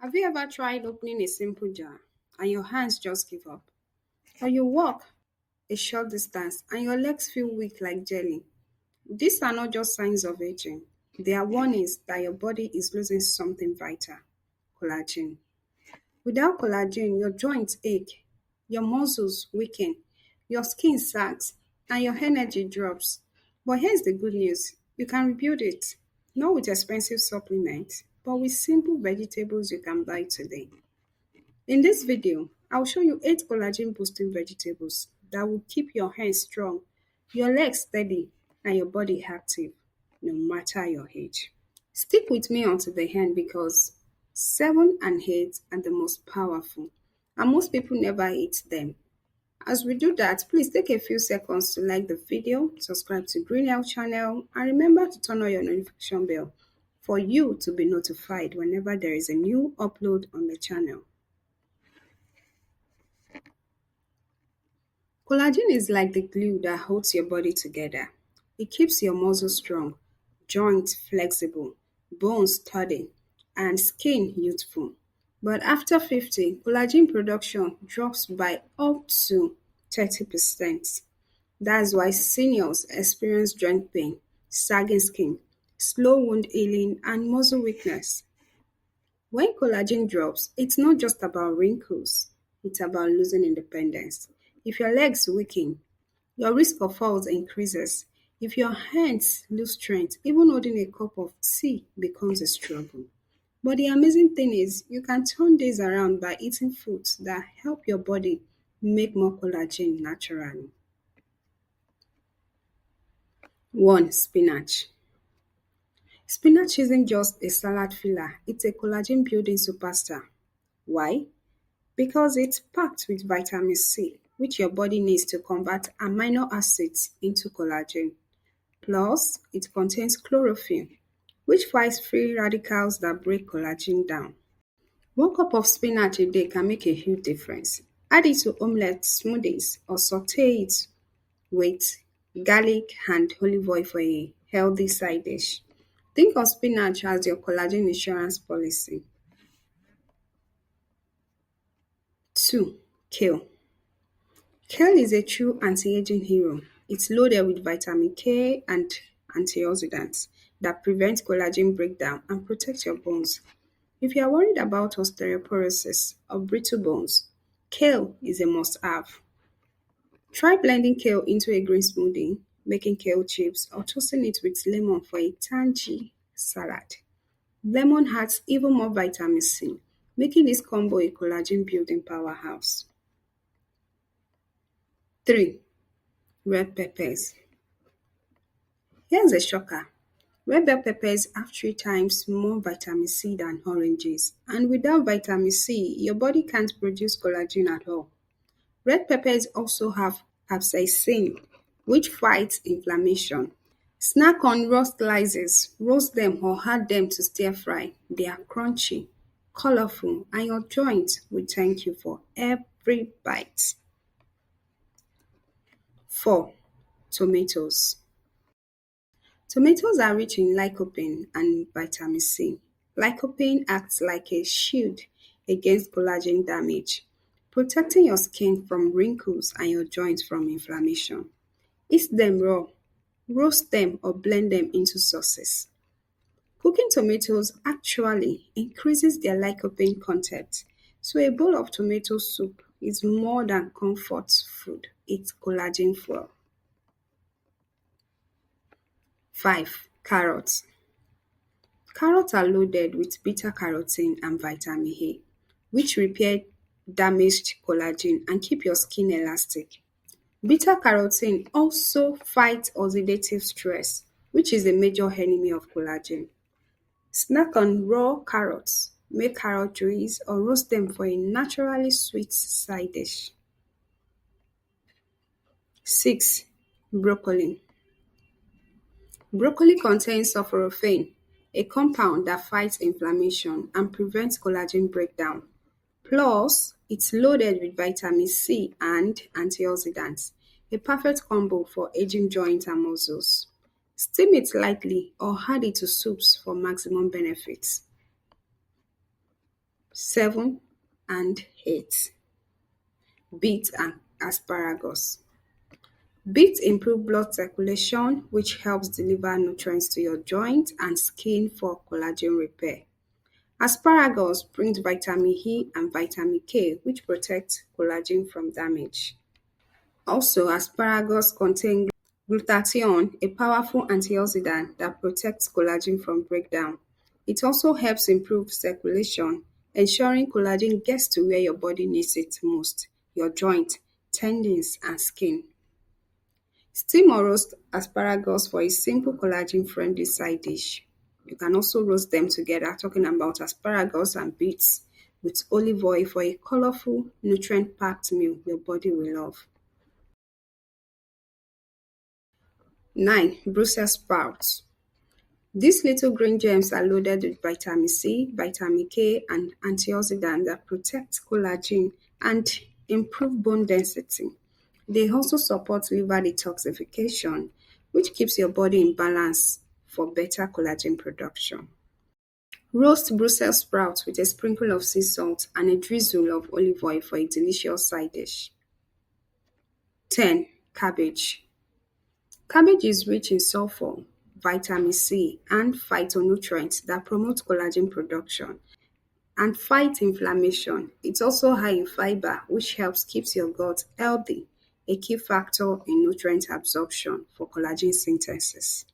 Have you ever tried opening a simple jar and your hands just give up? Or you walk a short distance and your legs feel weak like jelly? These are not just signs of aging, they are warnings that your body is losing something vital: collagen. Without collagen, your joints ache, your muscles weaken, your skin sags, and your energy drops. But here's the good news: you can rebuild it, not with expensive supplements, but with simple vegetables you can buy today. In this video, I'll show you 8 collagen boosting vegetables that will keep your hands strong, your legs steady, and your body active no matter your age. Stick with me until the end because 7 and 8 are the most powerful, and most people never eat them. As we do that, please take a few seconds to like the video, subscribe to Green Health channel, and remember to turn on your notification bell for you to be notified whenever there is a new upload on the channel. Collagen is like the glue that holds your body together. It keeps your muscles strong, joints flexible, bones sturdy, and skin youthful. But after 50, collagen production drops by up to 30%. That's why seniors experience joint pain, sagging skin, slow wound healing, and muscle weakness. When collagen drops, it's not just about wrinkles, it's about losing independence. If your legs weaken, your risk of falls increases. If your hands lose strength, even holding a cup of tea becomes a struggle. But the amazing thing is, you can turn this around by eating foods that help your body make more collagen naturally. 1. Spinach. Spinach isn't just a salad filler, it's a collagen building superstar. Why? Because it's packed with vitamin C, which your body needs to convert amino acids into collagen. Plus, it contains chlorophyll, which fights free radicals that break collagen down. 1 cup of spinach a day can make a huge difference. Add it to omelets, smoothies, or saute it with garlic and olive oil for a healthy side dish. Think of spinach as your collagen insurance policy. 2. Kale. Kale is a true anti-aging hero. It's loaded with vitamin K and antioxidants that prevent collagen breakdown and protect your bones. If you are worried about osteoporosis or brittle bones, kale is a must-have. Try blending kale into a green smoothie, making kale chips, or toasting it with lemon for a tangy salad. Lemon adds even more vitamin C, making this combo a collagen building powerhouse. 3. Red peppers. Here's a shocker. Red bell peppers have 3 times more vitamin C than oranges, and without vitamin C, your body can't produce collagen at all. Red peppers also have capsaicin, which fights inflammation. Snack on raw slices, roast them or add them to stir fry. They are crunchy, colorful, and your joints will thank you for every bite. 4. Tomatoes. Tomatoes are rich in lycopene and vitamin C. Lycopene acts like a shield against collagen damage, protecting your skin from wrinkles and your joints from inflammation. Eat them raw, roast them or blend them into sauces. Cooking tomatoes actually increases their lycopene content, so a bowl of tomato soup is more than comfort food, it's collagen fuel. 5. Carrots. Carrots are loaded with beta-carotene and vitamin A, which repair damaged collagen and keep your skin elastic. Beta-carotene also fights oxidative stress, which is a major enemy of collagen. Snack on raw carrots, make carrot juice or roast them for a naturally sweet side dish. 6. Broccoli. Broccoli contains sulforaphane, a compound that fights inflammation and prevents collagen breakdown. Plus, it's loaded with vitamin C and antioxidants, a perfect combo for aging joints and muscles. Steam it lightly or add it to soups for maximum benefits. 7 and 8. Beet and asparagus. Beet improve blood circulation, which helps deliver nutrients to your joints and skin for collagen repair. Asparagus brings vitamin E and vitamin K, which protect collagen from damage. Also, asparagus contain glutathione, a powerful antioxidant that protects collagen from breakdown. It also helps improve circulation, ensuring collagen gets to where your body needs it most, your joint, tendons, and skin. Steam or roast asparagus for a simple collagen-friendly side dish. You can also roast them together, talking about asparagus and beets, with olive oil for a colorful, nutrient-packed meal your body will love. 9. Brussels sprouts. These little green gems are loaded with vitamin C, vitamin K, and antioxidants that protect collagen and improve bone density. They also support liver detoxification, which keeps your body in balance for better collagen production. Roast Brussels sprouts with a sprinkle of sea salt and a drizzle of olive oil for a delicious side dish. 10. Cabbage. Cabbage is rich in sulfur, vitamin C, and phytonutrients that promote collagen production and fight inflammation. It's also high in fiber, which helps keeps your gut healthy, a key factor in nutrient absorption for collagen synthesis.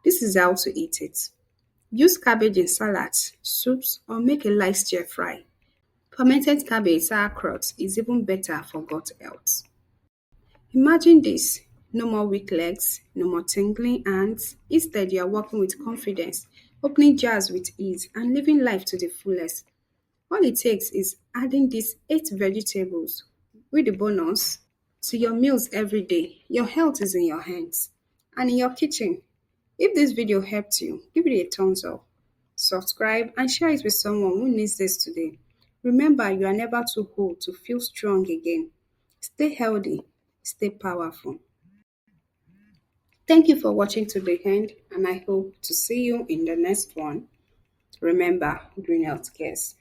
This is how to eat it. Use cabbage in salads, soups, or make a light stir fry. Fermented cabbage sauerkraut is even better for gut health. Imagine this: no more weak legs, no more tingling hands. Instead, you are working with confidence, opening jars with ease, and living life to the fullest. All it takes is adding these 8 vegetables with the bonus to your meals every day. Your health is in your hands and in your kitchen. If this video helped you, give it a thumbs up, subscribe, and share it with someone who needs this today. Remember, you are never too old to feel strong again. Stay healthy, stay powerful. Thank you for watching to the end, and I hope to see you in the next one. Remember, green health cares.